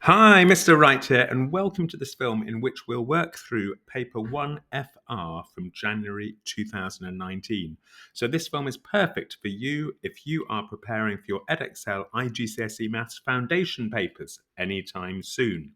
Hi, Mr. Wright here, and welcome to this film in which we'll work through Paper 1FR from January 2019. So this film is perfect for you if you are preparing for your Edexcel IGCSE Maths Foundation papers anytime soon.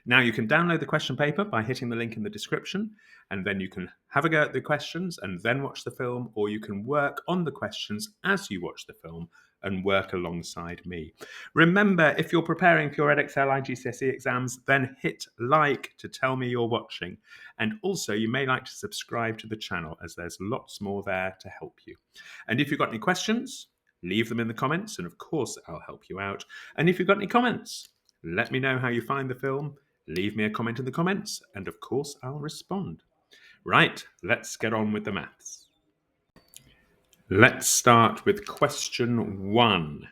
Now you can download the question paper by hitting the link in the description, and then you can have a go at the questions and then watch the film, or you can work on the questions as you watch the film and work alongside me. Remember, if you're preparing for your Edexcel IGCSE exams, then hit like to tell me you're watching. And also, you may like to subscribe to the channel as there's lots more there to help you. And if you've got any questions, leave them in the comments, and of course, I'll help you out. And if you've got any comments, let me know how you find the film. Leave me a comment in the comments, and of course, I'll respond. Right, let's get on with the maths. Let's start with question 1.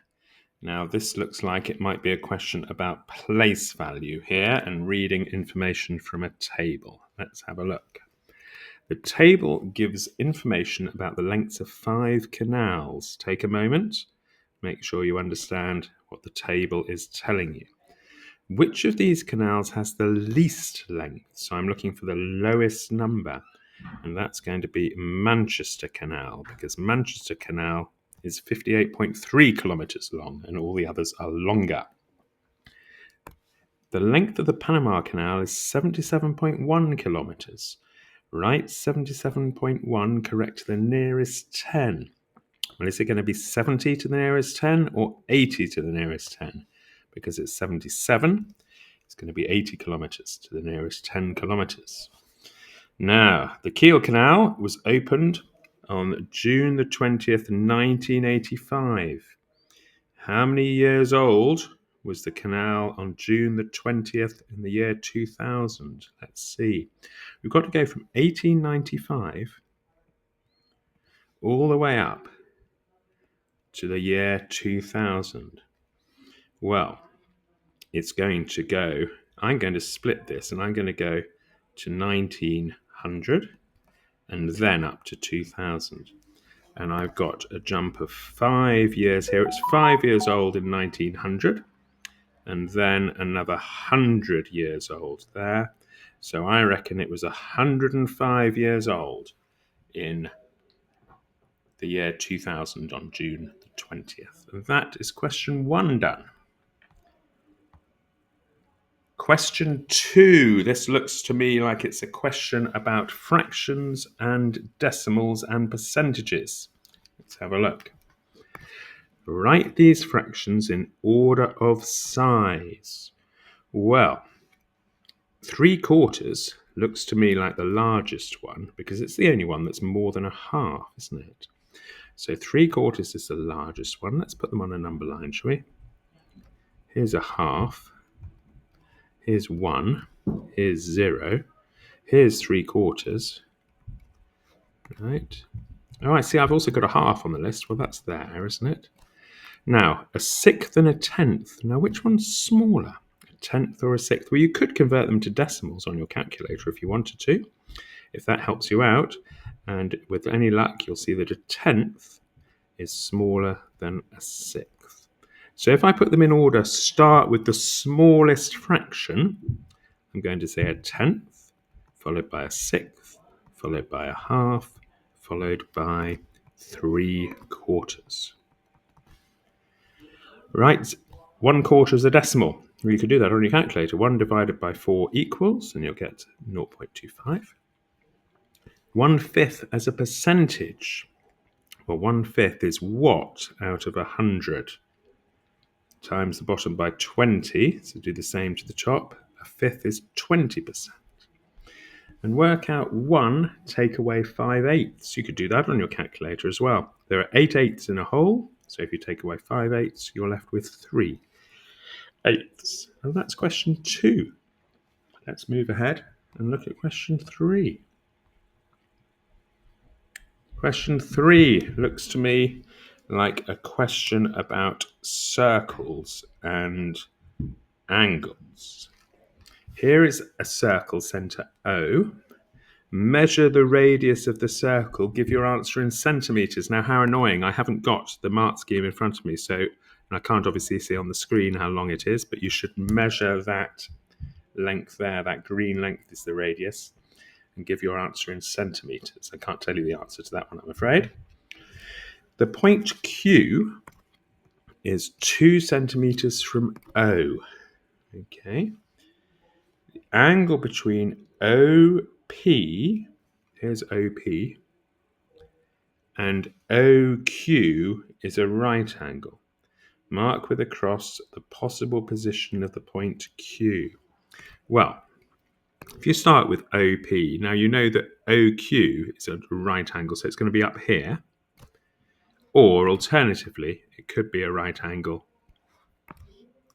Now, this looks like it might be a question about place value here and reading information from a table. Let's have a look. The table gives information about the lengths of 5 canals. Take a moment, make sure you understand what the table is telling you. Which of these canals has the least length? So I'm looking for the lowest number, and that's going to be Manchester Canal, because Manchester Canal is 58.3 kilometres long, and all the others are longer. The length of the Panama Canal is 77.1 kilometres. Write 77.1 correct to the nearest 10. Well, is it going to be 70 to the nearest 10 or 80 to the nearest 10? Because it's 77, it's going to be 80 kilometres to the nearest 10 kilometres. Now, the Kiel Canal was opened on June the 20th, 1985. How many years old was the canal on June the 20th in the year 2000? Let's see. We've got to go from 1895 all the way up to the year 2000. Well, it's going to go, I'm going to split this, and I'm going to go to 1900 and then up to 2000. And I've got a jump of 5 years here. It's 5 years old in 1900, and then another 100 years old there. So I reckon it was 105 years old in the year 2000 on June the 20th. And that is question 1 done. Question 2. This looks to me like it's a question about fractions and decimals and percentages. Let's have a look. Write these fractions in order of size. Well, 3/4 looks to me like the largest one because it's the only one that's more than a half, isn't it? So 3/4 is the largest one. Let's put them on a number line, shall we? Here's a half. Here's 1. Here's 0. Here's 3/4. Right. Oh, I see. I've also got a half on the list. Well, that's there, isn't it? Now, a 1/6 and a 1/10. Now, which one's smaller? A 1/10 or a 1/6? Well, you could convert them to decimals on your calculator if you wanted to, if that helps you out. And with any luck, you'll see that a 1/10 is smaller than a 1/6. So if I put them in order, start with the smallest fraction. I'm going to say a 1/10, followed by a 1/6, followed by a half, followed by 3/4. Right, 1/4 is a decimal. You could do that on your calculator. 1 divided by 4 equals, and you'll get 0.25. 1/5 as a percentage. Well, 1/5 is what out of 100? Times the bottom by 20, so do the same to the top. A 1/5 is 20%. And work out 1, take away 5/8. You could do that on your calculator as well. There are 8/8 in a whole, so if you take away 5/8, you're left with 3/8. And that's question 2. Let's move ahead and look at question 3. Question 3 looks to me like a question about circles and angles. Here is a circle centre O. Measure the radius of the circle. Give your answer in centimetres. Now, how annoying. I haven't got the mark scheme in front of me, so And I can't obviously see on the screen how long it is, but you should measure that length there. That green length is the radius, and give your answer in centimetres. I can't tell you the answer to that one, I'm afraid. The point Q is 2 centimetres from O. Okay. The angle between OP, here's OP, and OQ is a right angle. Mark with a cross the possible position of the point Q. Well, if you start with OP, now you know that OQ is a right angle, so it's going to be up here. Or alternatively, it could be a right angle.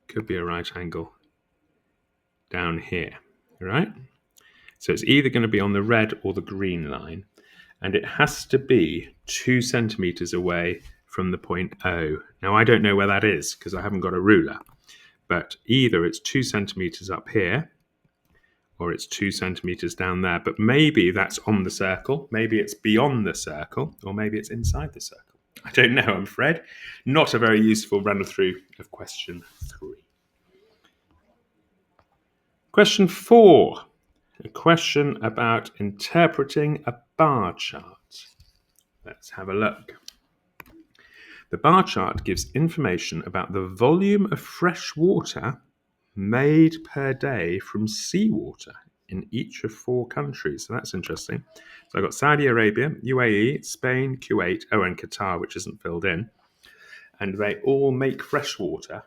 Could be a right angle down here, right? So it's either going to be on the red or the green line, and it has to be 2 centimeters away from the point O. Now, I don't know where that is because I haven't got a ruler, but either it's 2 centimeters up here or it's 2 centimeters down there, but maybe that's on the circle, maybe it's beyond the circle, or maybe it's inside the circle. I don't know, I'm afraid. Not a very useful run-through of question 3. Question 4. A question about interpreting a bar chart. Let's have a look. The bar chart gives information about the volume of fresh water made per day from seawater in each of 4 countries. So that's interesting. So I've got Saudi Arabia, UAE, Spain, Kuwait, and Qatar, which isn't filled in. And they all make fresh water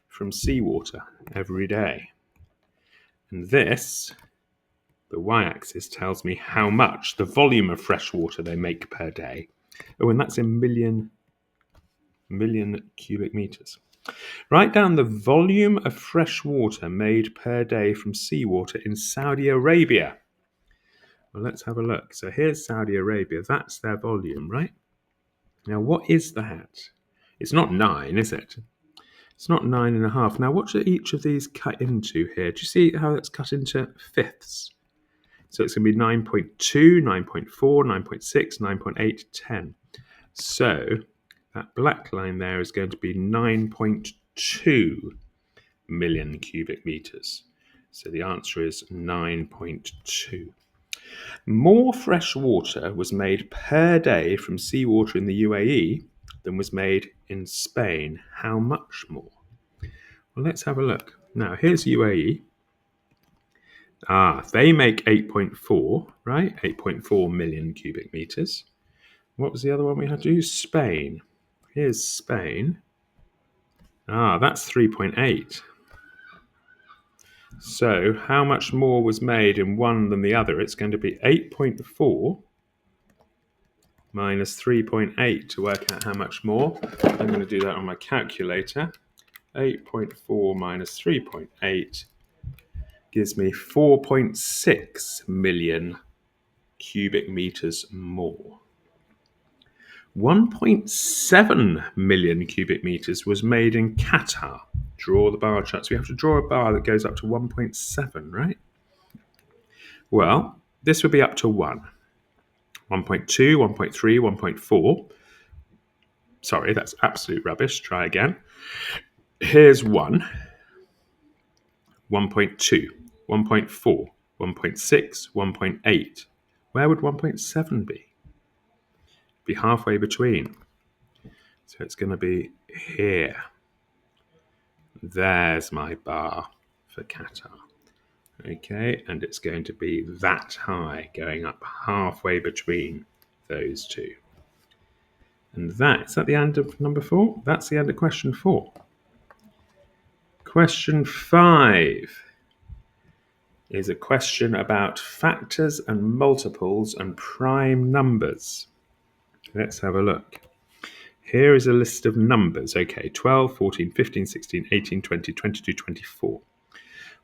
from seawater every day. And this, the y-axis, tells me how much, the volume of fresh water they make per day. Oh, and that's in million cubic meters. Write down the volume of fresh water made per day from seawater in Saudi Arabia. Well, let's have a look. So here's Saudi Arabia. That's their volume, right? Now, what is that? It's not 9, is it? It's not 9.5. Now, what should each of these cut into here? Do you see how that's cut into fifths? So it's going to be 9.2, 9.4, 9.6, 9.8, 10. So that black line there is going to be 9.2 million cubic meters. So the answer is 9.2. More fresh water was made per day from seawater in the UAE than was made in Spain. How much more? Well, let's have a look. Now, here's UAE. They make 8.4, right? 8.4 million cubic meters. What was the other one we had to do? Spain. Here's Spain. That's 3.8. So how much more was made in one than the other? It's going to be 8.4 minus 3.8 to work out how much more. I'm going to do that on my calculator. 8.4 minus 3.8 gives me 4.6 million cubic meters more. 1.7 million cubic meters was made in Qatar. Draw the bar chart. So we have to draw a bar that goes up to 1.7, right? Well, this would be up to 1. 1.2, 1.3, 1.4. Sorry, that's absolute rubbish. Try again. Here's 1. 1.2, 1.4, 1.6, 1.8. Where would 1.7 be? Be halfway between. So it's going to be here. There's my bar for Qatar. Okay, and it's going to be that high, going up halfway between those two. And is that the end of number 4? That's the end of question 4. Question 5 is a question about factors and multiples and prime numbers. Let's have a look. Here is a list of numbers. Okay, 12, 14, 15, 16, 18, 20, 22, 24.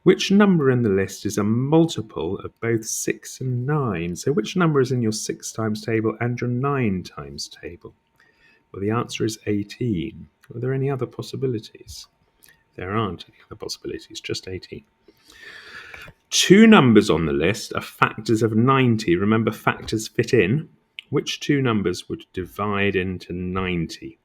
Which number in the list is a multiple of both 6 and 9? So which number is in your 6 times table and your 9 times table? Well, the answer is 18. Are there any other possibilities? There aren't any other possibilities, just 18. 2 numbers on the list are factors of 90. Remember, factors fit in. Which 2 numbers would divide into 90?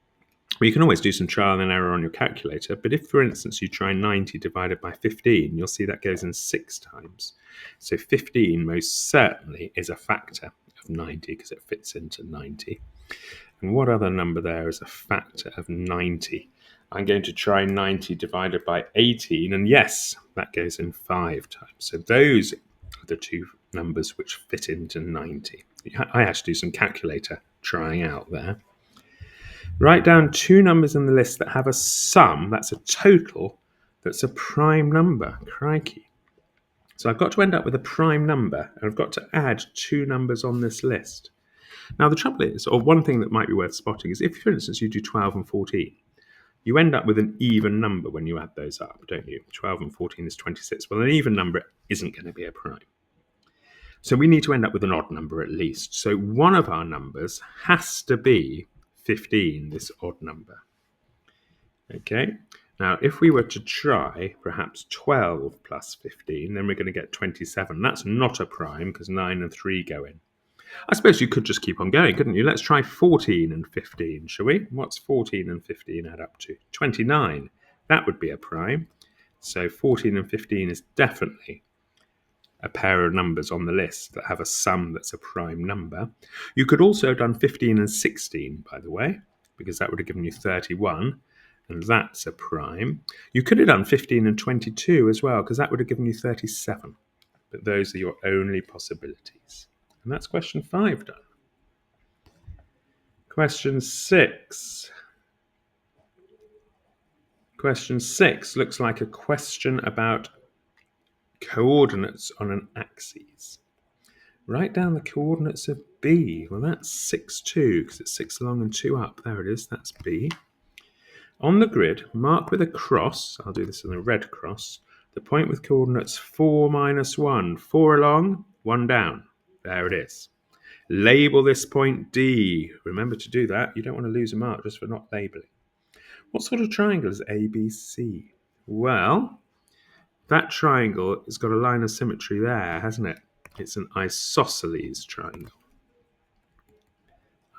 Well, you can always do some trial and error on your calculator, but if, for instance, you try 90 divided by 15, you'll see that goes in 6 times. So 15 most certainly is a factor of 90 because it fits into 90. And what other number there is a factor of 90? I'm going to try 90 divided by 18, and yes, that goes in 5 times. So those are the two numbers which fit into 90. I had to do some calculator trying out there. Write down two numbers in the list that have a sum, that's a total, that's a prime number. Crikey. So I've got to end up with a prime number, and I've got to add two numbers on this list. Now, the trouble is, or one thing that might be worth spotting is if, for instance, you do 12 and 14, you end up with an even number when you add those up, don't you? 12 and 14 is 26. Well, an even number isn't going to be a prime. So we need to end up with an odd number at least. So one of our numbers has to be 15, this odd number. Okay, now if we were to try perhaps 12 plus 15, then we're going to get 27. That's not a prime because 9 and 3 go in. I suppose you could just keep on going, couldn't you? Let's try 14 and 15, shall we? What's 14 and 15 add up to? 29. That would be a prime. So 14 and 15 is definitely a pair of numbers on the list that have a sum that's a prime number. You could also have done 15 and 16, by the way, because that would have given you 31, and that's a prime. You could have done 15 and 22 as well, because that would have given you 37. But those are your only possibilities. And that's question 5 done. Question 6. Question 6 looks like a question about coordinates on an axis. Write down the coordinates of B. Well, that's 6, 2, because it's 6 along and 2 up. There it is, that's B. On the grid, mark with a cross, I'll do this in a red cross, the point with coordinates 4, minus 1. 4 along, 1 down. There it is. Label this point D. Remember to do that. You don't want to lose a mark just for not labeling. What sort of triangle is ABC? Well, that triangle has got a line of symmetry there, hasn't it? It's an isosceles triangle.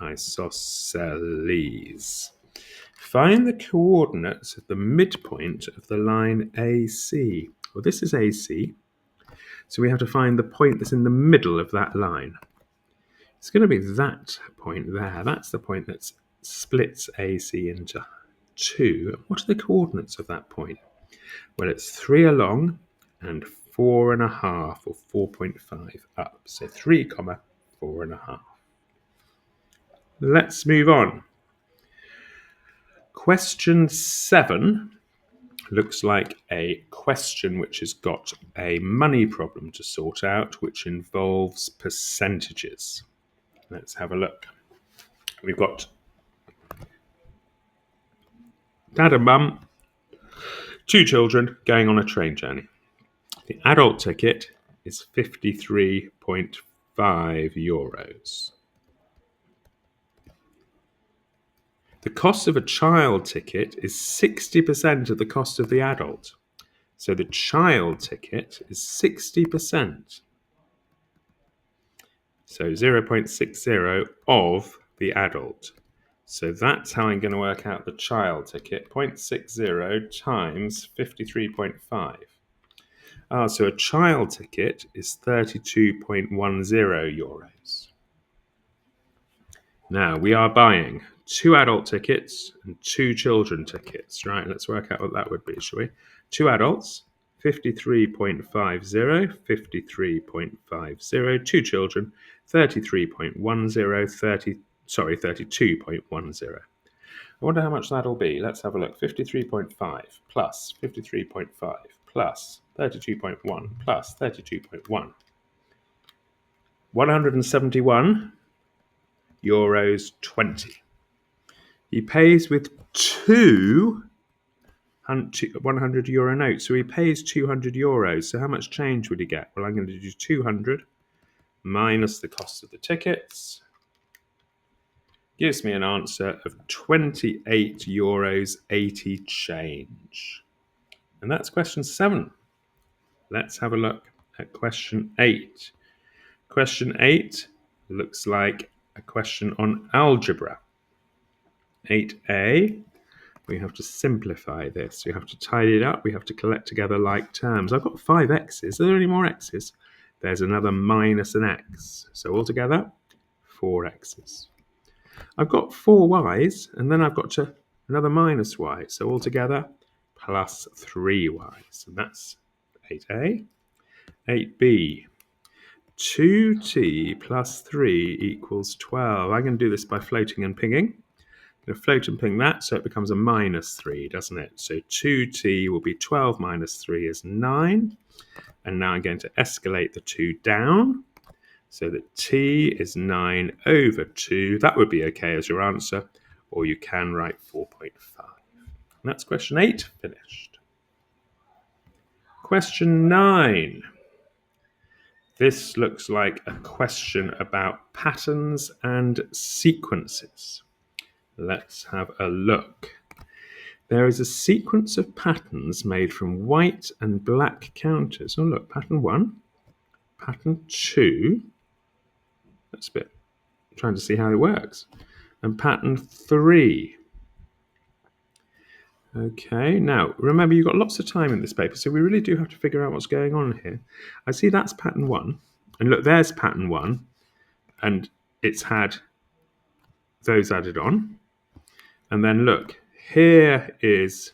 Isosceles. Find the coordinates at the midpoint of the line AC. Well, this is AC, so we have to find the point that's in the middle of that line. It's going to be that point there. That's the point that splits AC into 2. What are the coordinates of that point? Well, it's 3 along and 4.5 or 4.5 up. So 3, 4.5. Let's move on. Question 7 looks like a question which has got a money problem to sort out, which involves percentages. Let's have a look. We've got dad and mum, 2 children going on a train journey. The adult ticket is 53.5 euros. The cost of a child ticket is 60% of the cost of the adult. So the child ticket is 60%. So 0.60 of the adult. So that's how I'm going to work out the child ticket. 0.60 times 53.5. So a child ticket is 32.10 euros. Now, we are buying 2 adult tickets and 2 children tickets. Right, let's work out what that would be, shall we? 2 adults, 53.50, 53.50. 2 children, 33.10, 32.10. I wonder how much that'll be. Let's have a look. 53.5 plus 53.5 plus 32.1 plus 32.1. 171 euros 20. He pays with 2 100 euro notes. So he pays 200 euros. So how much change would he get? Well, I'm going to do 200 minus the cost of the tickets. Gives me an answer of 28 euros 80 change. And that's question 7. Let's have a look at question 8. Question 8 looks like a question on algebra. 8a, we have to simplify this. We have to tidy it up. We have to collect together like terms. I've got 5 x's. Are there any more x's? There's another minus an x. So altogether, 4 x's. I've got 4 y's, and then I've got another minus y. So altogether, plus 3 y's. And that's 8a. 8b. 2t plus 3 equals 12. I'm going to do this by floating and pinging. I'm going to float and ping that, so it becomes a minus 3, doesn't it? So 2t will be 12 minus 3 is 9. And now I'm going to escalate the 2 down, so that t is 9 over 2. That would be okay as your answer, or you can write 4.5. And that's question 8 finished. Question 9. This looks like a question about patterns and sequences. Let's have a look. There is a sequence of patterns made from white and black counters. Oh, look, pattern 1, pattern 2. That's a bit, I'm trying to see how it works. And pattern 3. Okay, now remember you've got lots of time in this paper, so we really do have to figure out what's going on here. I see that's pattern 1, and look, there's pattern 1, and it's had those added on. And then look, here is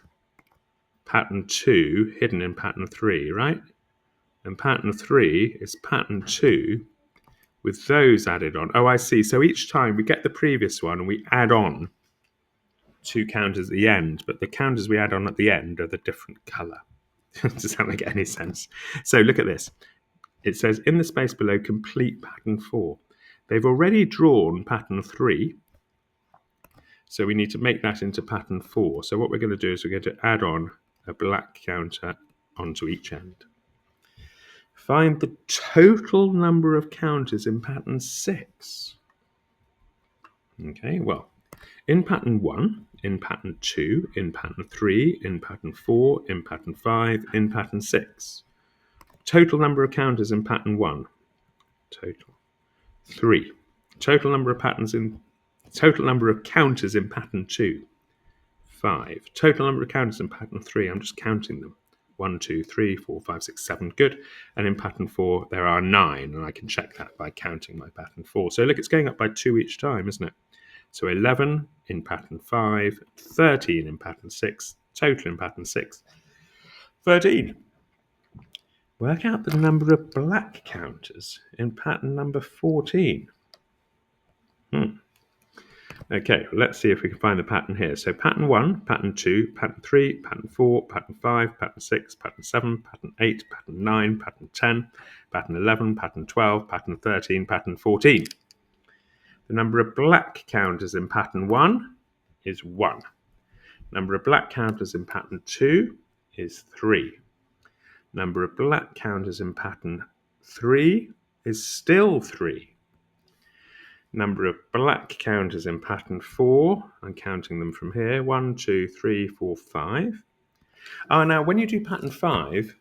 pattern 2 hidden in pattern 3, right? And pattern 3 is pattern 2 with those added on. Oh, I see. So each time we get the previous one and we add on 2 counters at the end, but the counters we add on at the end are the different colour. Does that make any sense? So look at this. It says in the space below, complete pattern 4. They've already drawn pattern 3, so we need to make that into pattern 4. So what we're going to do is we're going to add on a black counter onto each end. Find the total number of counters in pattern 6. Okay, well, in pattern 1, in pattern 2, in pattern 3, in pattern 4, in pattern 5, in pattern 6. Total number of counters in pattern 1. Total. 3. Total number of counters in pattern 2. 5. Total number of counters in pattern 3. I'm just counting them. 1, 2, 3, 4, 5, 6, 7. Good. And in pattern 4, there are 9. And I can check that by counting my pattern 4. So look, it's going up by 2 each time, isn't it? So 11 in pattern 5, 13 in pattern 6, total in pattern 6, 13. Work out the number of black counters in pattern number 14. Okay, let's see if we can find the pattern here. So pattern 1, pattern 2, pattern 3, pattern 4, pattern 5, pattern 6, pattern 7, pattern 8, pattern 9, pattern 10, pattern 11, pattern 12, pattern 13, pattern 14. The number of black counters in pattern 1 is 1. Number of black counters in pattern 2 is 3. Number of black counters in pattern 3 is still 3. Number of black counters in pattern 4, I'm counting them from here, 1, 2, 3, 4, 5. Oh, now when you do pattern 5,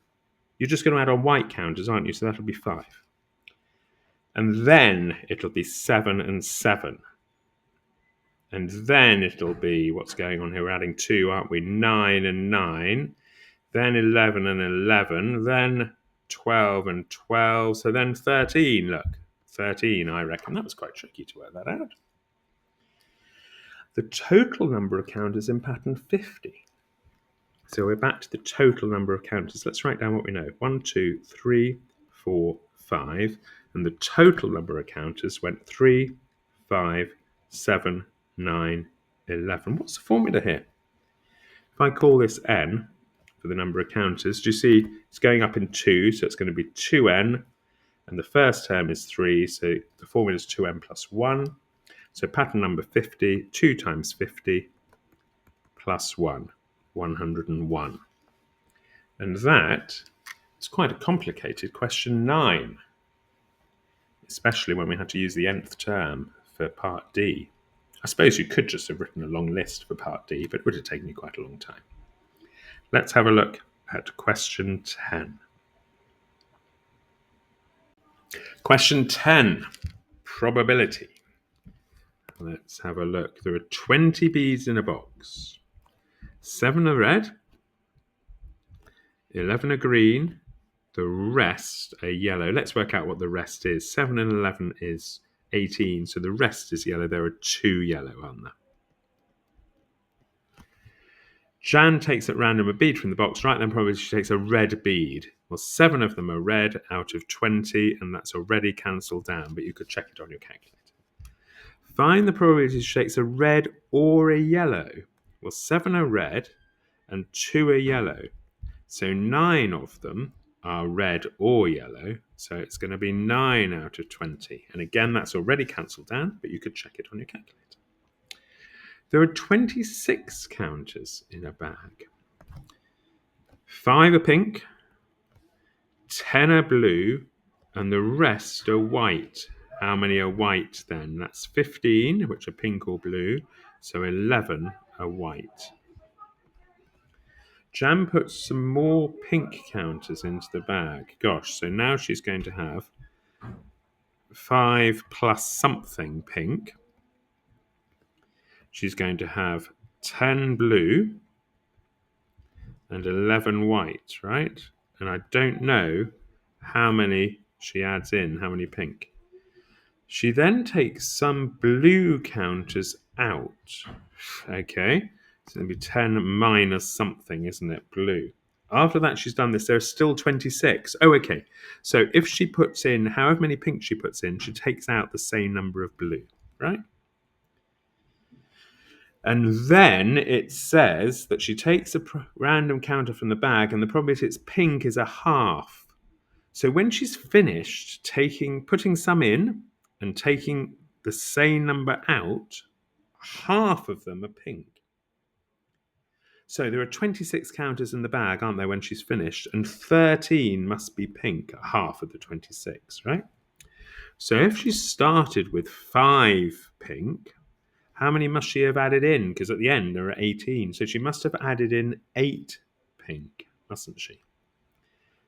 you're just going to add on white counters, aren't you? So that'll be 5. And then it'll be 7 and 7. And then it'll be, what's going on here? We're adding 2, aren't we? 9 and 9. Then 11 and 11. Then 12 and 12. So then 13, look. 13, I reckon. That was quite tricky to work that out. The total number of counters in pattern 50. So we're back to the total number of counters. Let's write down what we know. 1, 2, 3, 4, 5. And the total number of counters went 3, 5, 7, 9, 11. What's the formula here? If I call this n for the number of counters, do you see it's going up in 2, so it's going to be 2n, and the first term is 3, so the formula is 2n plus 1. So pattern number 50, 2 times 50 plus 1, 101. And that is quite a complicated question 9, especially when we had to use the nth term for part D. I suppose you could just have written a long list for part D, but it would have taken you quite a long time. Let's have a look at question 10. Question 10, probability. Let's have a look. There are 20 beads in a box. 7 are red, 11 are green, the rest are yellow. Let's work out what the rest is. 7 and 11 is 18, so the rest is yellow. There are 2 yellow, aren't there? Jan takes at random a bead from the box, right? Then probably she takes a red bead. Well, 7 of them are red out of 20, and that's already cancelled down, but you could check it on your calculator. Find the probability she takes a red or a yellow. Well, 7 are red and 2 are yellow. So 9 of them are red or yellow. So it's going to be 9 out of 20. And again, that's already cancelled down, but you could check it on your calculator. There are 26 counters in a bag. 5 are pink, 10 are blue, and the rest are white. How many are white then? That's 15, which are pink or blue, so 11 are white. Jan puts some more pink counters into the bag. Gosh, so now she's going to have 5 plus something pink. She's going to have 10 blue and 11 white, right? And I don't know how many she adds in, how many pink. She then takes some blue counters out. Okay, it's going to be 10 minus something, isn't it? Blue. After that, she's done this. There are still 26. Oh, okay. So if she puts in however many pink she puts in, she takes out the same number of blue, right? And then it says that she takes a random counter from the bag, and the probability it's pink is a half. So when she's finished putting some in and taking the same number out, half of them are pink. So there are 26 counters in the bag, aren't there, when she's finished? And 13 must be pink, half of the 26, right? So if she started with 5 pink, how many must she have added in? Because at the end there are 18. So she must have added in 8 pink, mustn't she?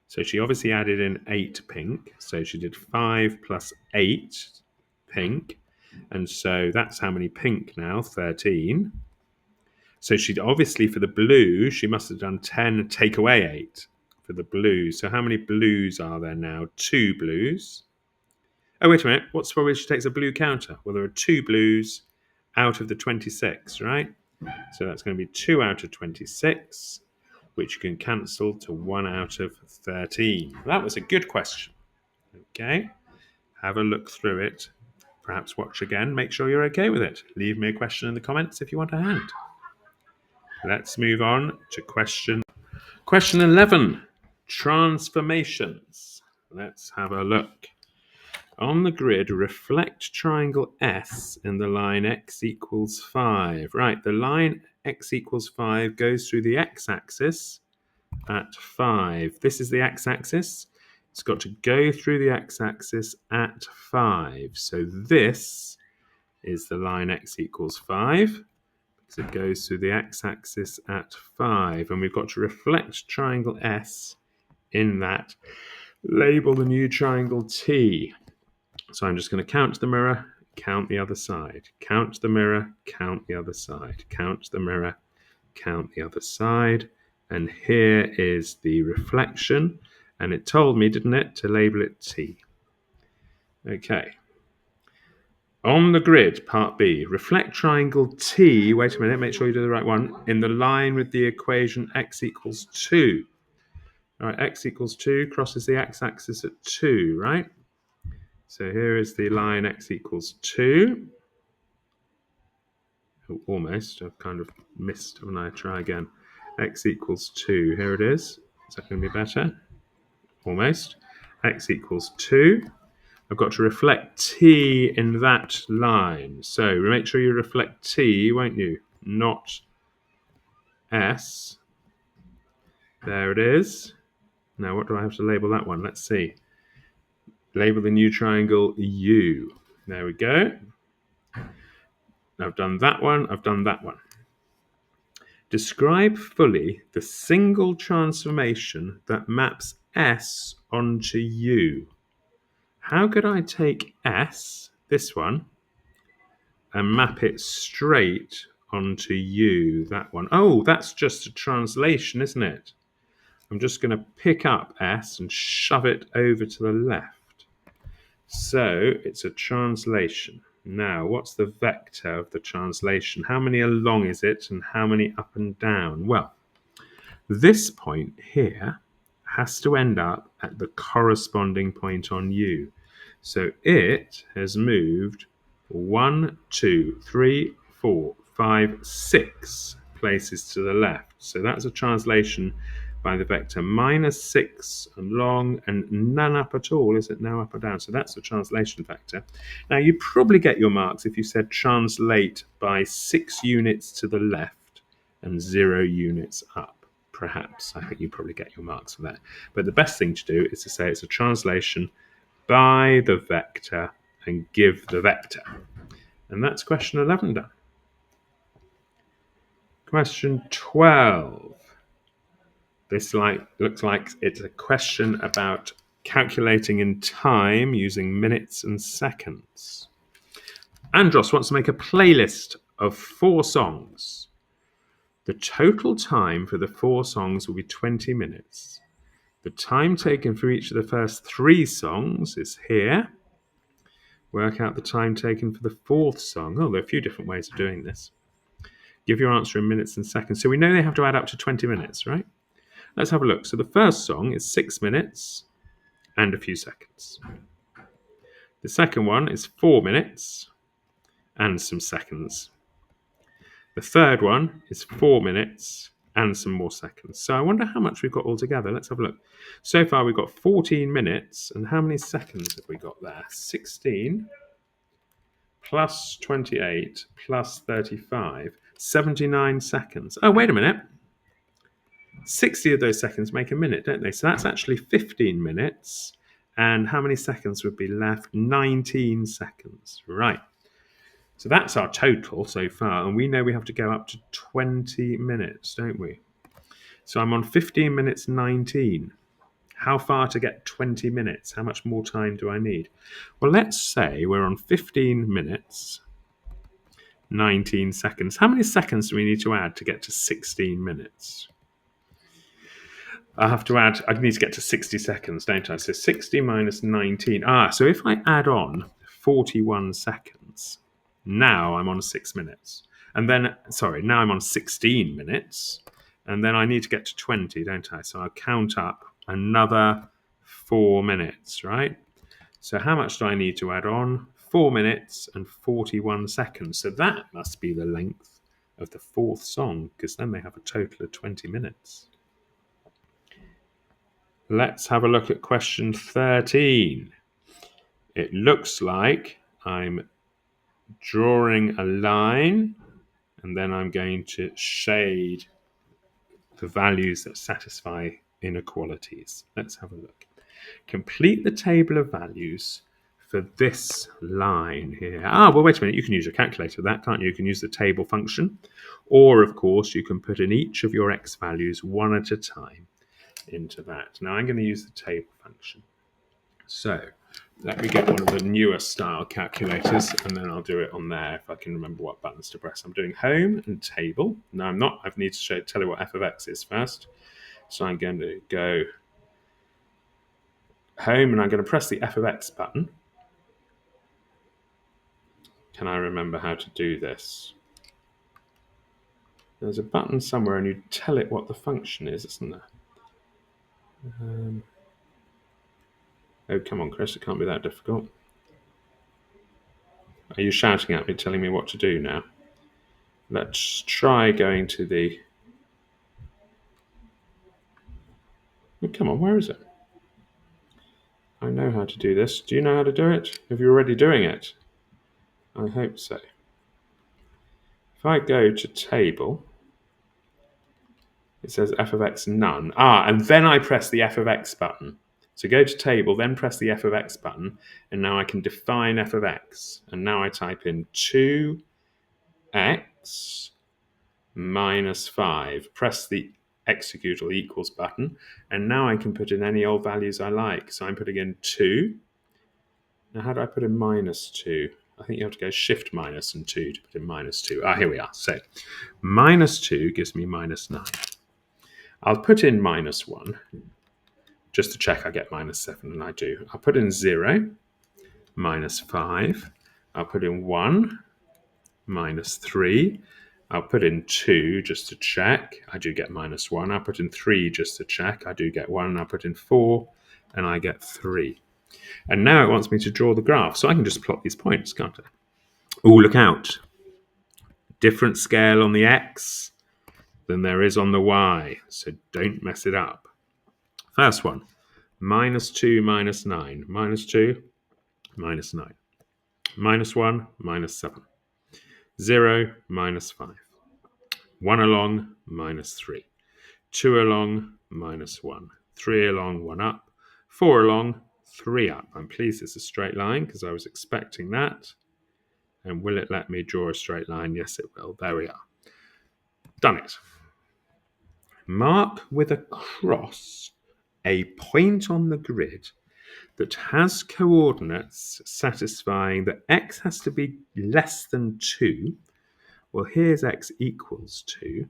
So she obviously added in 8 pink. So she did 5 plus 8 pink. And so that's how many pink now, 13. So she'd obviously, for the blue, she must have done 10, take away 8 for the blue. So how many blues are there now? 2 blues. Oh, wait a minute. What's the probability she takes a blue counter? Well, there are 2 blues out of the 26, right? So that's going to be 2 out of 26, which you can cancel to 1 out of 13. That was a good question. Okay. Have a look through it. Perhaps watch again. Make sure you're okay with it. Leave me a question in the comments if you want a hand. Let's move on to question 11. Transformations. Let's have a look. On the grid, reflect triangle S in the line x equals 5. Right, the line x equals 5 goes through the x-axis at 5. This is the x-axis. It's got to go through the x-axis at 5. So this is the line x equals 5. Because it goes through the x-axis at 5. And we've got to reflect triangle S in that. Label the new triangle T. So I'm just going to count the mirror, count the other side. Count the mirror, count the other side. Count the mirror, count the other side. And here is the reflection. And it told me, didn't it, to label it T. Okay. On the grid, part B, reflect triangle T, wait a minute, make sure you do the right one, in the line with the equation x equals 2. All right, x equals 2 crosses the x-axis at 2, right? So here is the line x equals 2. Oh, almost, I've kind of missed when I try again. X equals 2, here it is. Is that going to be better? Almost. X equals 2. I've got to reflect T in that line. So make sure you reflect T, won't you? Not S. There it is. Now, what do I have to label that one? Let's see. Label the new triangle U. There we go. I've done that one. I've done that one. Describe fully the single transformation that maps S onto U. How could I take S, this one, and map it straight onto U, that one. Oh, that's just a translation, isn't it? I'm just going to pick up S and shove it over to the left. So it's a translation. Now, what's the vector of the translation? How many along is it and how many up and down? Well, this point here has to end up at the corresponding point on U. So it has moved 1, 2, 3, 4, 5, 6 places to the left. So that's a translation by the vector -6 along and none up at all. Is it now up or down? So that's the translation vector. Now you probably get your marks if you said translate by 6 units to the left and 0 units up. Perhaps. I think you probably get your marks for that. But the best thing to do is to say it's a translation by the vector and give the vector. And that's question 11 done. Question 12. This looks like it's a question about calculating in time using minutes and seconds. Andros wants to make a playlist of 4 songs. The total time for the 4 songs will be 20 minutes. The time taken for each of the first 3 songs is here. Work out the time taken for the 4th song. Oh, there are a few different ways of doing this. Give your answer in minutes and seconds. So we know they have to add up to 20 minutes, right? Let's have a look. So the first song is 6 minutes and a few seconds. The second one is 4 minutes and some seconds. The third one is 4 minutes and some more seconds. So I wonder how much we've got altogether. Let's have a look. So far we've got 14 minutes. And how many seconds have we got there? 16 plus 28 plus 35, 79 seconds. Oh, wait a minute. 60 of those seconds make a minute, don't they? So that's actually 15 minutes. And how many seconds would be left? 19 seconds. Right. So that's our total so far. And we know we have to go up to 20 minutes, don't we? So I'm on 15 minutes 19. How far to get 20 minutes? How much more time do I need? Well, let's say we're on 15 minutes, 19 seconds. How many seconds do we need to add to get to 16 minutes? I need to get to 60 seconds, don't I? So 60 minus 19. So if I add on 41 seconds, now I'm on 6 minutes. And then, now I'm on 16 minutes. And then I need to get to 20, don't I? So I'll count up another 4 minutes, right? So how much do I need to add on? 4 minutes and 41 seconds. So that must be the length of the 4th song, because then they have a total of 20 minutes. Let's have a look at question 13. It looks like I'm drawing a line, and then I'm going to shade the values that satisfy inequalities. Let's have a look. Complete the table of values for this line here. Well, wait a minute. You can use your calculator for that, can't you? You can use the table function. Or, of course, you can put in each of your x values one at a time into that. Now, I'm going to use the table function. So let me get one of the newer style calculators, and then I'll do it on there if I can remember what buttons to press. I'm doing home and table. No, I'm not. I need to tell you what f of x is first. So I'm going to go home, and I'm going to press the f of x button. Can I remember how to do this? There's a button somewhere, and you tell it what the function is, isn't there? Oh, come on, Chris, it can't be that difficult. Are you shouting at me, telling me what to do now? Let's try going to the... Oh, come on, where is it? I know how to do this. Do you know how to do it? Are you already doing it? I hope so. If I go to table, it says f of x none. And then I press the f of x button. So go to table, then press the f of x button, and now I can define f of x. And now I type in 2x minus 5. Press the execute or equals button, and now I can put in any old values I like. So I'm putting in 2. Now how do I put in minus 2? I think you have to go shift minus and 2 to put in minus 2. Here we are. So minus 2 gives me minus 9. I'll put in minus 1 just to check I get minus 7, and I do. I'll put in 0, minus 5. I'll put in 1, minus 3. I'll put in 2 just to check. I do get minus 1. I'll put in 3 just to check. I do get 1. I'll put in 4, and I get 3. And now it wants me to draw the graph, so I can just plot these points, can't I? Oh, look out. Different scale on the x than there is on the y, so don't mess it up. First one, minus 2, minus 9. Minus 2, minus 9. Minus 1, minus 7. 0, minus 5. 1 along, minus 3. 2 along, minus 1. 3 along, 1 up. 4 along, 3 up. I'm pleased it's a straight line because I was expecting that. And will it let me draw a straight line? Yes, it will. There we are. Done it. Mark with a cross a point on the grid that has coordinates satisfying that x has to be less than 2. Well, here's x equals 2.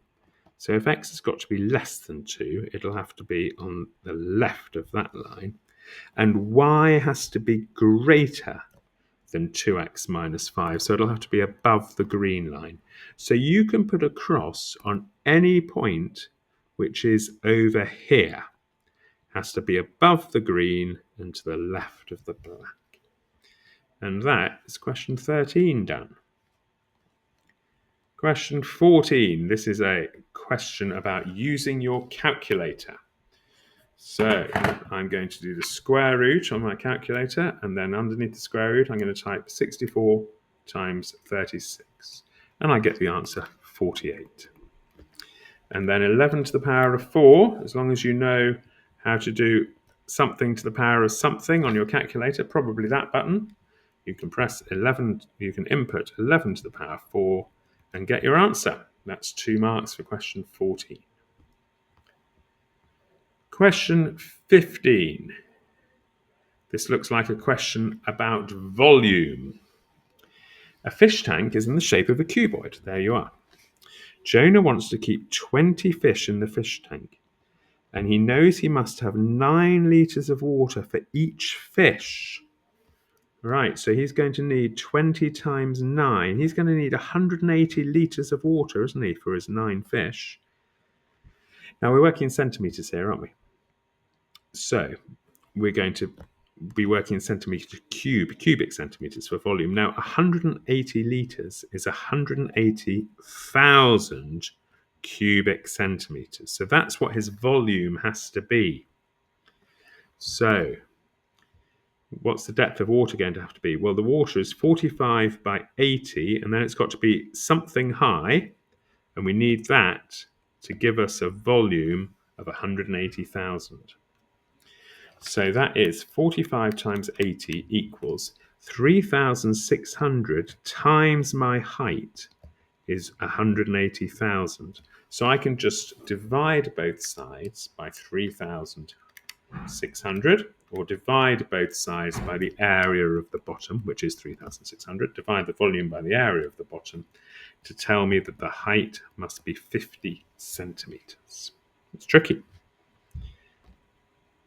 So if x has got to be less than 2, it'll have to be on the left of that line. And y has to be greater than 2x minus 5. So it'll have to be above the green line. So you can put a cross on any point which is over here. Has to be above the green and to the left of the black. And that is question 13 done. Question 14. This is a question about using your calculator. So I'm going to do the square root on my calculator, and then underneath the square root I'm going to type 64 times 36. And I get the answer 48. And then 11 to the power of 4, as long as you know how to do something to the power of something on your calculator, probably that button, you can press 11, you can input 11 to the power of 4 and get your answer. That's 2 marks for question 14. Question 15. This looks like a question about volume. A fish tank is in the shape of a cuboid. There you are. Jonah wants to keep 20 fish in the fish tank, and he knows he must have 9 litres of water for each fish. Right, so he's going to need 20 times 9. He's going to need 180 litres of water, isn't he, for his 9 fish? Now, we're working in centimetres here, aren't we? So we're going to be working in cubic centimetres for volume. Now, 180 litres is 180,000 cubic centimetres. So that's what his volume has to be. So what's the depth of water going to have to be? Well, the water is 45 by 80, and then it's got to be something high, and we need that to give us a volume of 180,000. So that is 45 times 80 equals 3,600 times my height is 180,000. So I can just divide both sides by 3,600, or divide both sides by the area of the bottom, which is 3,600, divide the volume by the area of the bottom to tell me that the height must be 50 centimetres. It's tricky.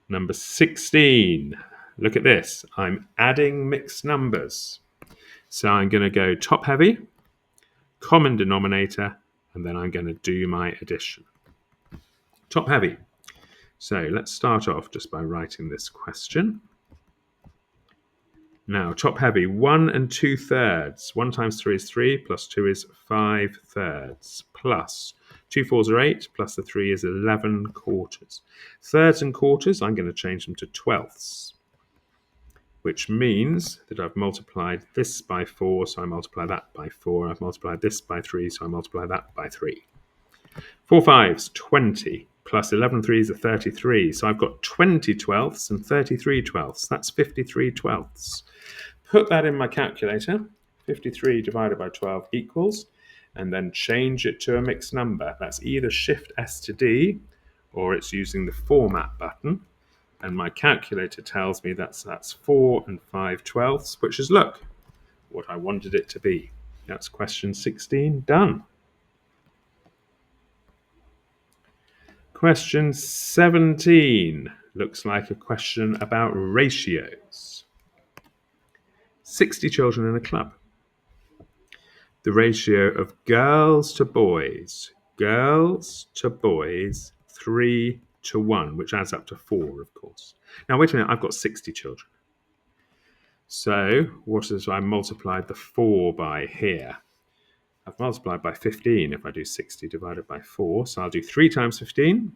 Number 16. Look at this. I'm adding mixed numbers. So I'm going to go top heavy, common denominator, and then I'm going to do my addition. Top heavy. So let's start off just by writing this question. Now, top heavy, 1 2/3. 1 times 3 is 3, plus 2 is 5/3, plus 2 4s are 8, plus the 3 is 11 quarters. Thirds and quarters, I'm going to change them to twelfths, which means that I've multiplied this by 4, so I multiply that by 4. I've multiplied this by 3, so I multiply that by 3. 4 5s, 20, plus 11 3s are 33. So I've got 20 twelfths and 33 twelfths. That's 53 twelfths. Put that in my calculator. 53 divided by 12 equals, and then change it to a mixed number. That's either Shift S to D, or it's using the format button. And my calculator tells me that's 4 5 twelfths, which is, look, what I wanted it to be. That's question 16 done. Question 17 looks like a question about ratios. 60 children in a club. The ratio of girls to boys 3 to 1, which adds up to 4, of course. Now, wait a minute, I've got 60 children. So, what has I multiplied the 4 by here? I've multiplied by 15 if I do 60 divided by 4. So I'll do 3 times 15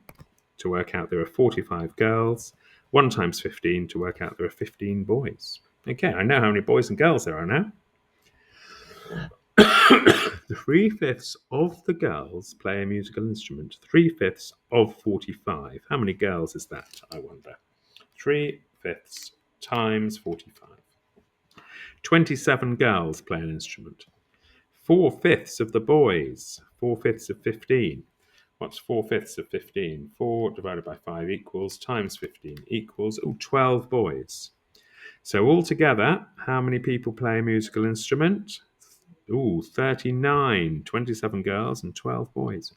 to work out there are 45 girls. 1 times 15 to work out there are 15 boys. Okay, I know how many boys and girls there are now. 3/5 of the girls play a musical instrument. 3/5 of 45. How many girls is that, I wonder? 3/5 times 45. 27 girls play an instrument. 4/5 of the boys. 4/5 of 15. What's 4/5 of 15? 4 divided by 5 equals times 15 equals 12 boys. So altogether, how many people play a musical instrument? 39. 27 girls and 12 boys.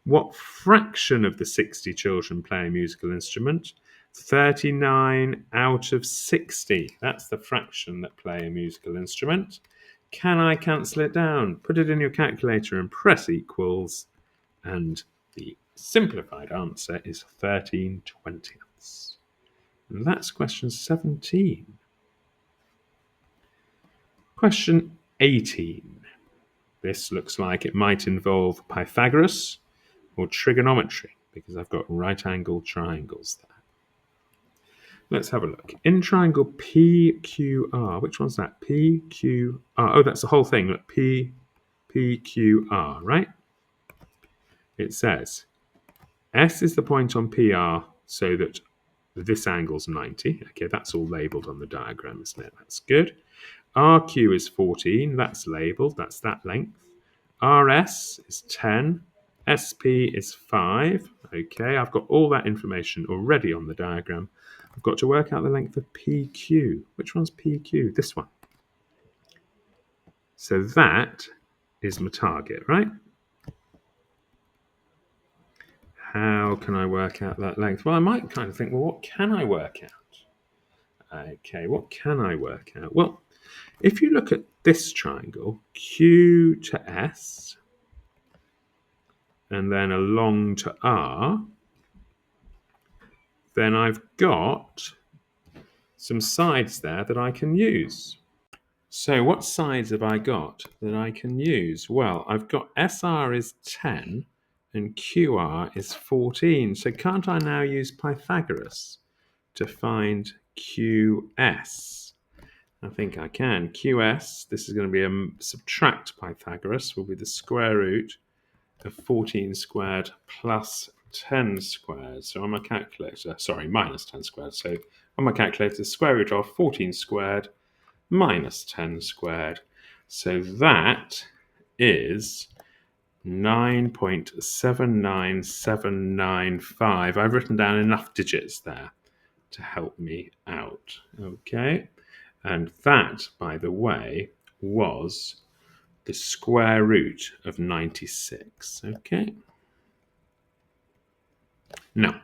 What fraction of the 60 children play a musical instrument? 39 out of 60. That's the fraction that play a musical instrument. Can I cancel it down? Put it in your calculator and press equals. And the simplified answer is 13/20. And that's question 17. Question 18. This looks like it might involve Pythagoras or trigonometry, because I've got right-angled triangles there. Let's have a look. In triangle PQR, which one's that? PQR. Oh, that's the whole thing. Look, PQR, right? It says S is the point on PR so that this angle's 90. Okay, that's all labelled on the diagram, isn't it? That's good. RQ is 14. That's labelled. That's that length. RS is 10. SP is 5. Okay, I've got all that information already on the diagram. I've got to work out the length of PQ. Which one's PQ? This one. So that is my target, right? How can I work out that length? Well, I might kind of think, well, what can I work out? Okay, what can I work out? Well, if you look at this triangle, Q to S, and then along to R, then I've got some sides there that I can use. So what sides have I got that I can use? Well, I've got SR is 10 and QR is 14. So can't I now use Pythagoras to find QS? I think I can. QS, this is going to be a subtract Pythagoras, will be the square root of 14 squared plus 10 squared. So on my calculator, sorry, minus 10 squared. So on my calculator, square root of 14 squared minus 10 squared. So that is 9.79795. I've written down enough digits there to help me out. Okay. And that, by the way, was the square root of 96. Okay. Now,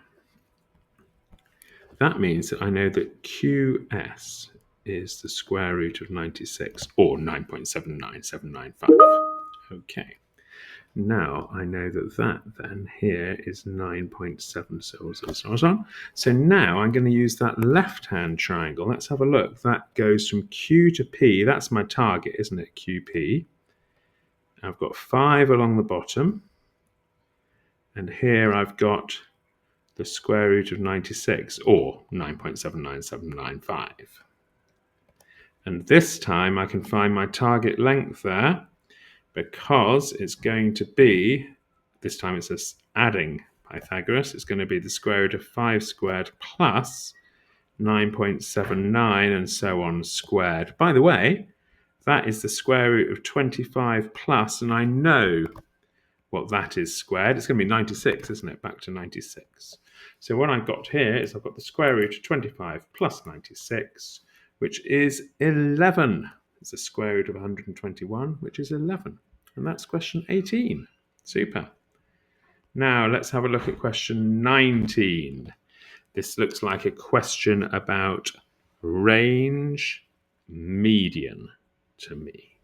that means that I know that QS is the square root of 96, or 9.79795. Okay. Now I know that then here is 9.7. So now I'm going to use that left-hand triangle. Let's have a look. That goes from Q to P. That's my target, isn't it? QP. I've got 5 along the bottom. And here I've got the square root of 96, or 9.79795. And this time I can find my target length there, because it's going to be, this time it says adding Pythagoras, it's going to be the square root of 5 squared plus 9.79 and so on squared. By the way, that is the square root of 25 plus, and I know what that is squared. It's going to be 96, isn't it? Back to 96. So what I've got here is I've got the square root of 25 plus 96, which is 11. is the square root of 121, which is 11. And that's question 18. Super. Now let's have a look at question 19. This looks like a question about range median to me.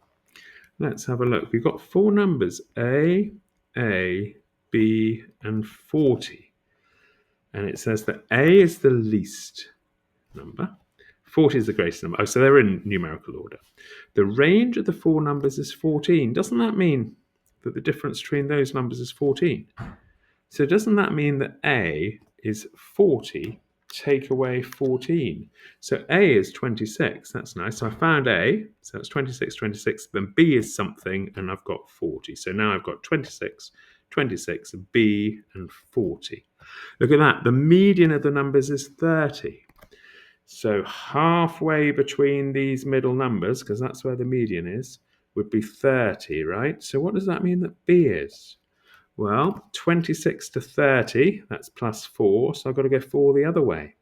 Let's have a look. We've got four numbers, A, B, and 40. And it says that A is the least number. 40 is the greatest number. Oh, so they're in numerical order. The range of the four numbers is 14. Doesn't that mean that the difference between those numbers is 14? So doesn't that mean that A is 40, take away 14? So A is 26. That's nice. So I found A. So that's 26, 26. Then B is something, and I've got 40. So now I've got 26, 26, B, and 40. Look at that. The median of the numbers is 30. So halfway between these middle numbers, because that's where the median is, would be 30, right? So what does that mean that B is? Well, 26 to 30, that's plus 4, so I've got to go 4 the other way.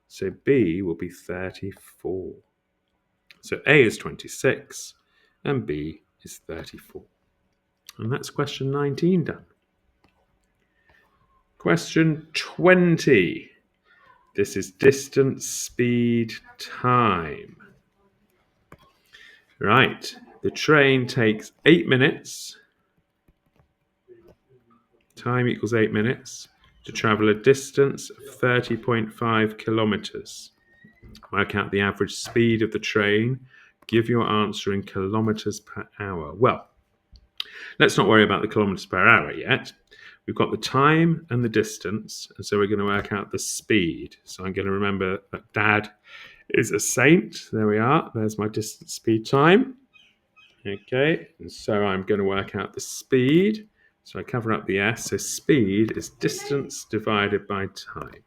So B will be 34. So A is 26 and B is 34. And that's question 19 done. Question 20. This is distance, speed, time. Right, the train takes 8 minutes. Time equals 8 minutes to travel a distance of 30.5 kilometers. Work out the average speed of the train. Give your answer in kilometers per hour. Well, let's not worry about the kilometers per hour yet. We've got the time and the distance, and so we're going to work out the speed. So I'm going to remember that Dad is a saint. There we are. There's my distance, speed, time. Okay, and so I'm going to work out the speed. So I cover up the S. So speed is distance divided by time.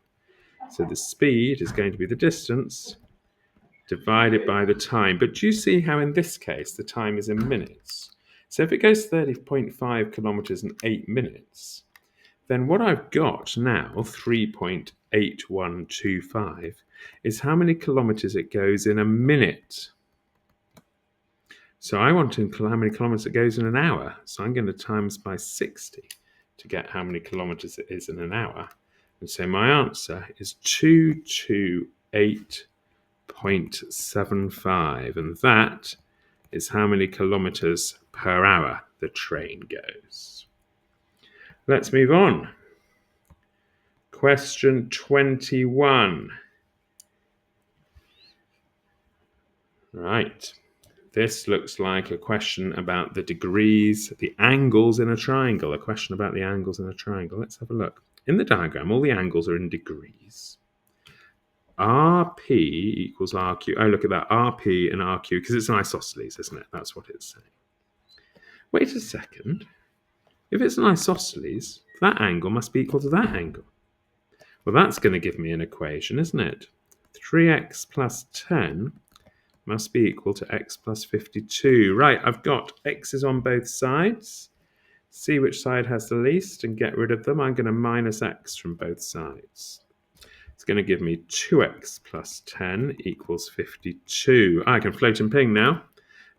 So the speed is going to be the distance divided by the time. But do you see how in this case the time is in minutes? So if it goes 30.5 kilometers in 8 minutes, then what I've got now, 3.8125, is how many kilometers it goes in a minute. So I want to know how many kilometers it goes in an hour. So I'm going to times by 60 to get how many kilometers it is in an hour. And so my answer is 228.75. And that is how many kilometers per hour the train goes. Let's move on. Question 21. Right. This looks like a question about the degrees, the angles in a triangle. A question about the angles in a triangle. Let's have a look. In the diagram, all the angles are in degrees. RP equals RQ. Oh, look at that. RP and RQ, because it's an isosceles, isn't it? That's what it's saying. Wait a second. If it's an isosceles, that angle must be equal to that angle. Well, that's going to give me an equation, isn't it? 3x plus 10 must be equal to x plus 52. Right, I've got x's on both sides. See which side has the least and get rid of them. I'm going to minus x from both sides. It's going to give me 2x plus 10 equals 52. I can float and ping now.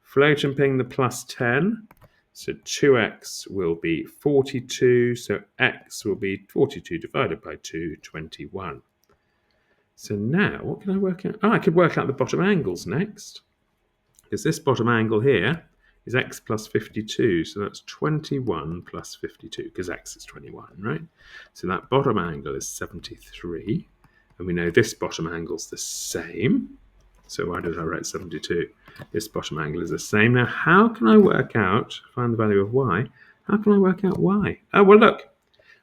Float and ping the plus 10. So 2x will be 42. So x will be 42 divided by 2, 21. So now, what can I work out? Oh, I could work out the bottom angles next. Because this bottom angle here is x plus 52. So that's 21 plus 52, because x is 21, right? So that bottom angle is 73. And we know this bottom angle is the same. So why did I write 72? This bottom angle is the same. Now, how can I work out, find the value of y? How can I work out y? Oh, well, look.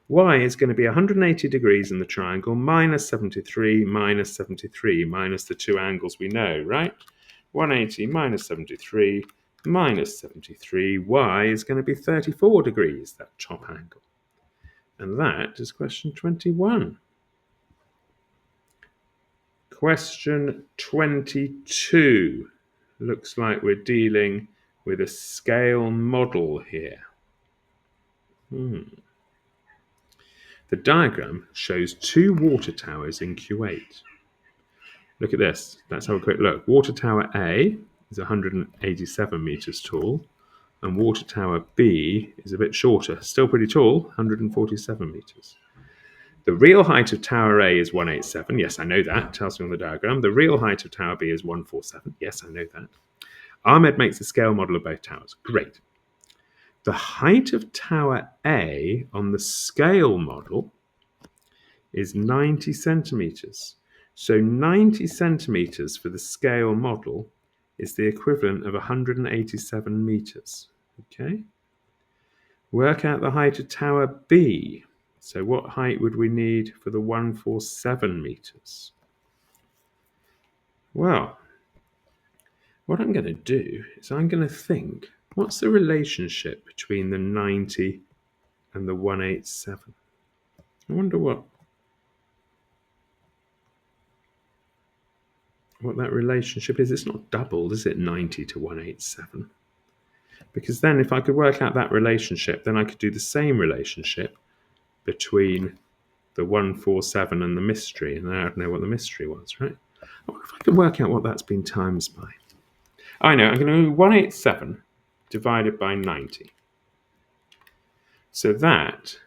Y is going to be 180 degrees in the triangle, minus 73, minus 73, minus the two angles we know, right? 180 minus 73, minus 73. Y is going to be 34 degrees, that top angle. And that is question 21. Question 22. Looks like we're dealing with a scale model here. The diagram shows two water towers in Q8. Look at this. Let's have a quick look. Water tower A is 187 metres tall, and water tower B is a bit shorter, still pretty tall, 147 metres. The real height of tower A is 187. Yes, I know that. It tells me on the diagram. The real height of tower B is 147. Yes, I know that. Ahmed makes a scale model of both towers. Great. The height of tower A on the scale model is 90 centimetres. So 90 centimetres for the scale model is the equivalent of 187 metres. Okay. Work out the height of tower B. So what height would we need for the 147 metres? Well, what I'm going to do is I'm going to think, what's the relationship between the 90 and the 187? I wonder what that relationship is. It's not doubled, is it, 90 to 187? Because then if I could work out that relationship, then I could do the same relationship between the 147 and the mystery, and then I'd know what the mystery was, right? I wonder if I can work out what that's been times by. I know, I'm going to do 187 divided by 90. So that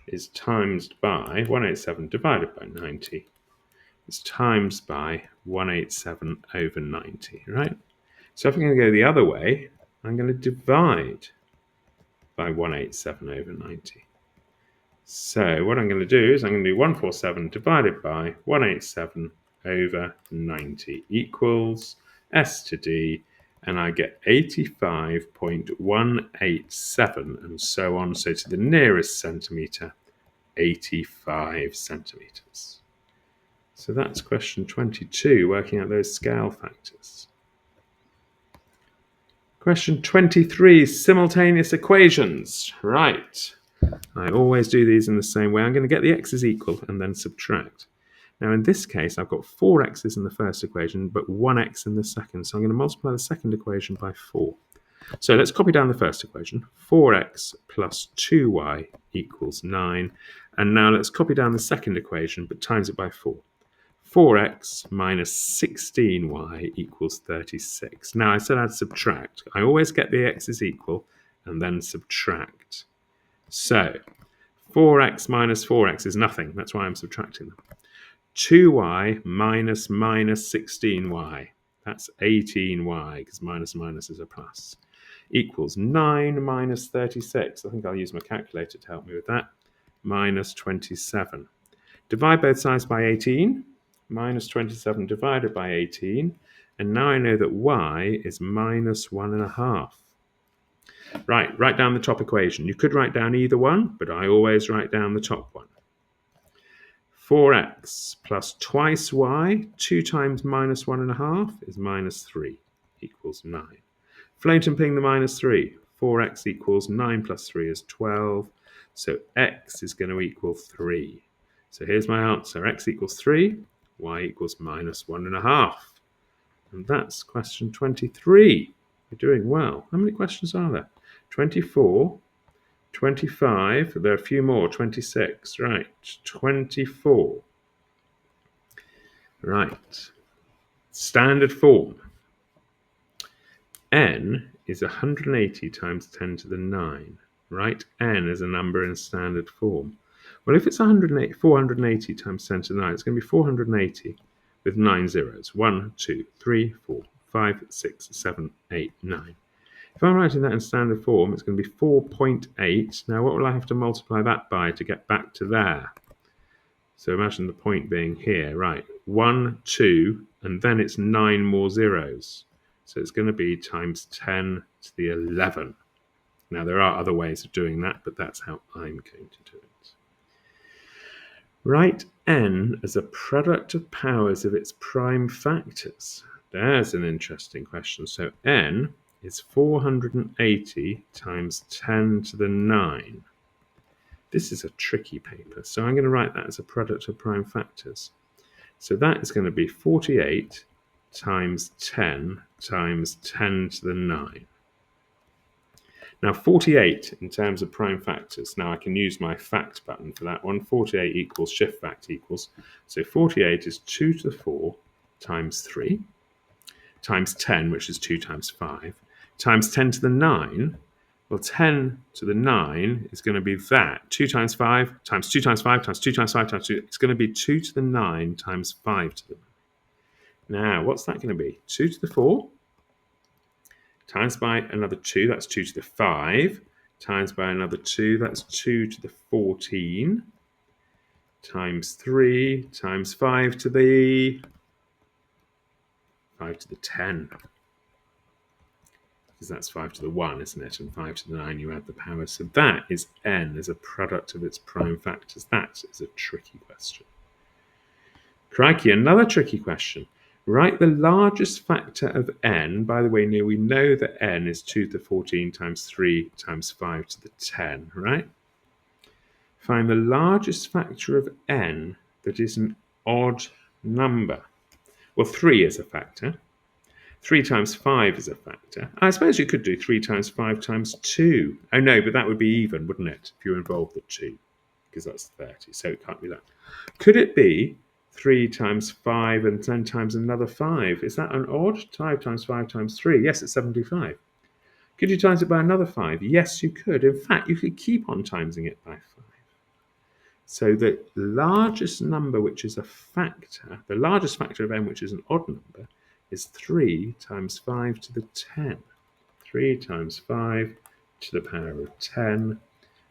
is times by 187 divided by 90. It's times by 187 over 90, right? So if I'm going to go the other way, I'm going to divide by 187 over 90. So what I'm going to do is I'm going to do 147 divided by 187 over 90 equals S to D, and I get 85.187 and so on. So to the nearest centimetre, 85 centimetres. So that's question 22, working out those scale factors. Question 23, simultaneous equations. Right. I always do these in the same way. I'm going to get the x's equal and then subtract. Now in this case, I've got 4 x's in the first equation, but 1 x in the second. So I'm going to multiply the second equation by 4. So let's copy down the first equation. 4x plus 2y equals 9. And now let's copy down the second equation, but times it by 4. 4x minus 16y equals 36. Now I said I'd subtract. I always get the x's equal and then subtract. So 4x minus 4x is nothing. That's why I'm subtracting them. 2y minus 16y. That's 18y, because minus minus is a plus. Equals 9 minus 36. I think I'll use my calculator to help me with that. Minus 27. Divide both sides by 18. Minus 27 divided by 18. And now I know that y is minus 1.5. Right, write down the top equation. You could write down either one, but I always write down the top one. 4x plus twice y, 2 times minus 1.5 is minus 3, equals 9. Floating the minus 3. 4x equals 9 plus 3 is 12. So x is going to equal 3. So here's my answer. X equals 3, y equals minus 1.5. And that's question 23. You're doing well. How many questions are there? 24, 25, there are a few more, 26, right, 24. Right, standard form. N is 180 times 10 to the 9, right? N is a number in standard form. Well, if it's 480 times 10 to the 9, it's going to be 480 with 9 zeros. 1, 2, 3, 4, 5, 6, 7, 8, 9. If I'm writing that in standard form, it's going to be 4.8. Now, what will I have to multiply that by to get back to there? So imagine the point being here, right? 1, 2, and then it's 9 more zeros. So it's going to be times 10 to the 11. Now, there are other ways of doing that, but that's how I'm going to do it. Write n as a product of powers of its prime factors. There's an interesting question. So n is 480 times 10 to the 9. This is a tricky paper, so I'm going to write that as a product of prime factors. So that is going to be 48 times 10 times 10 to the 9. Now 48 in terms of prime factors. Now I can use my fact button for that one. 48 equals shift fact equals. So 48 is 2 to the 4 times 3 times 10, which is 2 times 5, times 10 to the 9. Well, 10 to the 9 is going to be that. 2 times 5 times 2 times 5 times 2 times 5 times 2. It's going to be 2 to the 9 times 5 to the 9. Now, what's that going to be? 2 to the 4 times by another 2, that's 2 to the 5, times by another 2, that's 2 to the 14, times 3, times 5 to the 10. Because that's 5 to the 1, isn't it? And 5 to the 9, you add the power. So that is n as a product of its prime factors. That is a tricky question. Crikey, another tricky question. Write the largest factor of n. By the way, now we know that n is 2 to the 14 times 3 times 5 to the 10, right? Find the largest factor of n that is an odd number. Well, 3 is a factor. 3 times 5 is a factor. I suppose you could do 3 times 5 times 2. Oh no, but that would be even, wouldn't it, if you involved the 2? Because that's 30, so it can't be that. Could it be 3 times 5 and 10 times another 5? Is that an odd? 5 times 5 times 3. Yes, it's 75. Could you times it by another 5? Yes, you could. In fact, you could keep on timesing it by 5. So the largest number which is a factor, the largest factor of n which is an odd number, is 3 times 5 to the 10. 3 times 5 to the power of 10,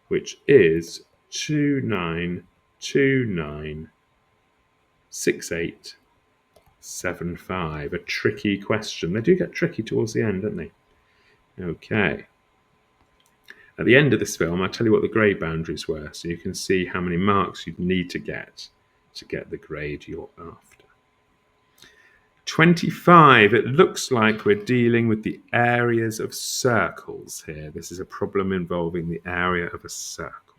which is 29696875. A tricky question. They do get tricky towards the end, don't they? Okay. At the end of this film, I'll tell you what the grade boundaries were, so you can see how many marks you'd need to get the grade you're after. 25. It looks like we're dealing with the areas of circles here. This is a problem involving the area of a circle.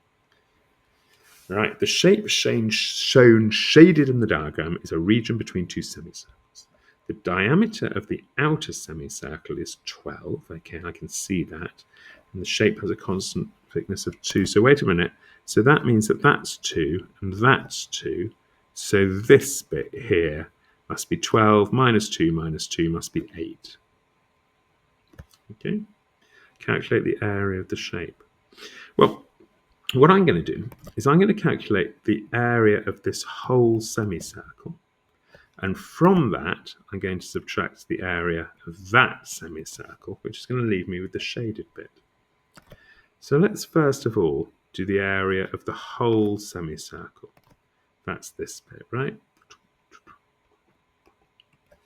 Right, the shape shown shaded in the diagram is a region between two semicircles. The diameter of the outer semicircle is 12. Okay, I can see that. And the shape has a constant thickness of 2. So wait a minute. So that means that that's 2 and that's 2. So this bit here must be 12 minus 2 must be 8. Okay, calculate the area of the shape. Well, what I'm going to do is I'm going to calculate the area of this whole semicircle. And from that, I'm going to subtract the area of that semicircle, which is going to leave me with the shaded bit. So let's first of all do the area of the whole semicircle. That's this bit, right?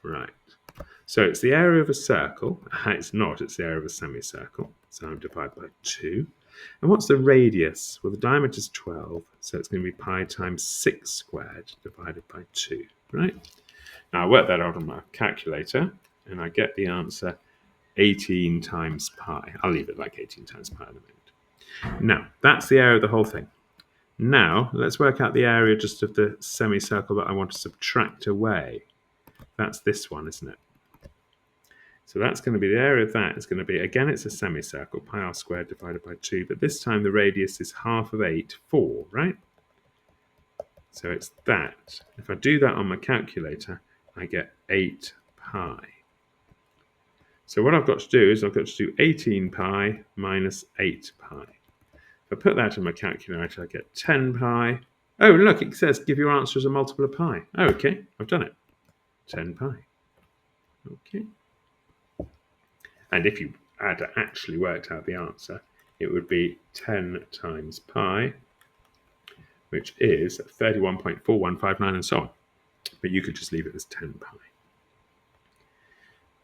Right. So it's the area of a circle. It's not, it's the area of a semicircle. So I'm divided by 2. And what's the radius? Well, the diameter is 12, so it's going to be pi times 6 squared divided by 2, right? Now I work that out on my calculator, and I get the answer 18 times pi. I'll leave it like 18 times pi in a minute. Now, that's the area of the whole thing. Now, let's work out the area just of the semicircle that I want to subtract away. That's this one, isn't it? So that's going to be the area of that is going to be, again, it's a semicircle, pi r squared divided by 2, but this time the radius is half of 8, 4, right? So it's that. If I do that on my calculator, I get 8 pi. So what I've got to do is I've got to do 18 pi minus 8 pi. If I put that in my calculator, I get 10 pi. Oh, look, it says give your answer as a multiple of pi. Oh, okay, I've done it. 10 pi. Okay. And if you had actually worked out the answer, it would be 10 times pi, which is 31.4159 and so on. But you could just leave it as 10 pi.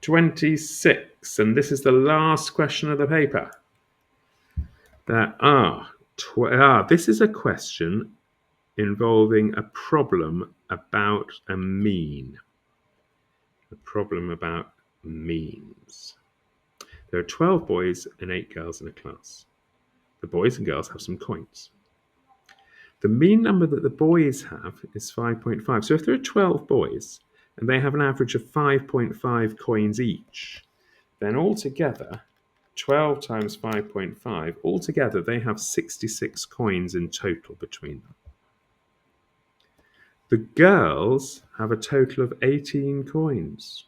26, and this is the last question of the paper. This is a question involving a problem about a mean. A problem about means. There are 12 boys and 8 girls in a class. The boys and girls have some coins. The mean number that the boys have is 5.5. So if there are 12 boys and they have an average of 5.5 coins each, then altogether, 12 times 5.5, altogether they have 66 coins in total between them. The girls have a total of 18 coins.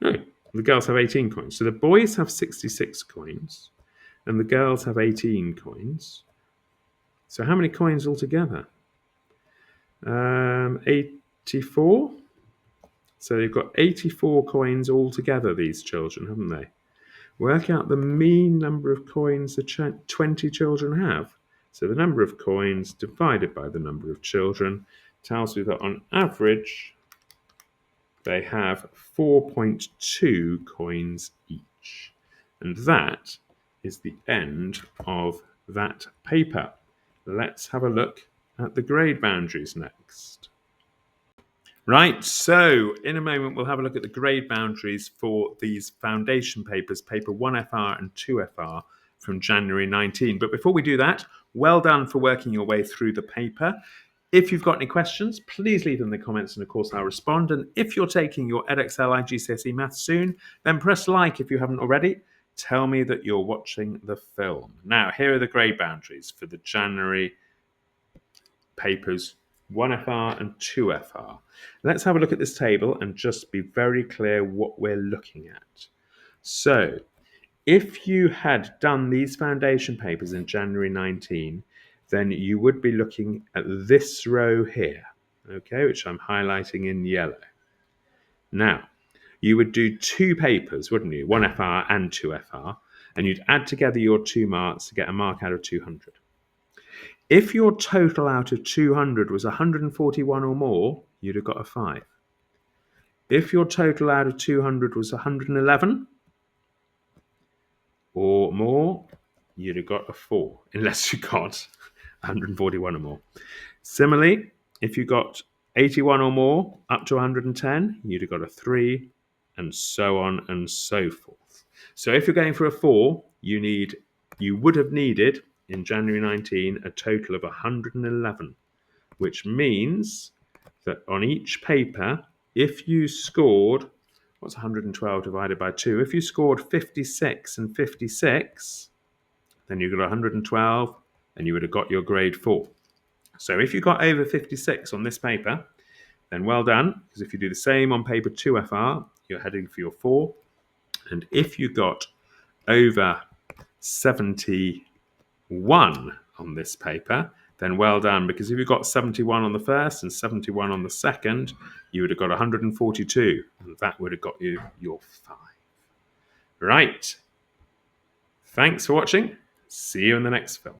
No, the girls have 18 coins. So the boys have 66 coins and the girls have 18 coins. So how many coins altogether? 84. So they've got 84 coins altogether, these children, haven't they? Work out the mean number of coins the 20 children have. So the number of coins divided by the number of children tells you that on average they have 4.2 coins each. And that is the end of that paper. Let's have a look at the grade boundaries next. Right, so in a moment we'll have a look at the grade boundaries for these foundation papers, paper 1FR and 2FR from January 19. But before we do that, well done for working your way through the paper. If you've got any questions, please leave them in the comments and of course I'll respond. And if you're taking your Edexcel IGCSE Maths soon, then press like if you haven't already. Tell me that you're watching the film. Now, here are the grade boundaries for the January papers 1FR and 2FR. Let's have a look at this table and just be very clear what we're looking at. So, if you had done these foundation papers in January 19, then you would be looking at this row here, okay, which I'm highlighting in yellow. Now, you would do two papers, wouldn't you? 1FR and 2FR, and you'd add together your 2 marks to get a mark out of 200. If your total out of 200 was 141 or more, you'd have got a 5. If your total out of 200 was 111 or more, you'd have got a 4, unless you got 141 or more. Similarly, if you got 81 or more up to 110, you'd have got a 3, and so on and so forth. So if you're going for a 4, you would have needed in January 19 a total of 111, which means that on each paper, if you scored, what's 112 divided by 2? If you scored 56 and 56, then you got 112 and you would have got your grade 4. So if you got over 56 on this paper, then well done, because if you do the same on paper 2FR, you're heading for your 4. And if you got over 71 on this paper, then well done, because if you got 71 on the first and 71 on the second, you would have got 142, and that would have got you your 5. Right. Thanks for watching. See you in the next film.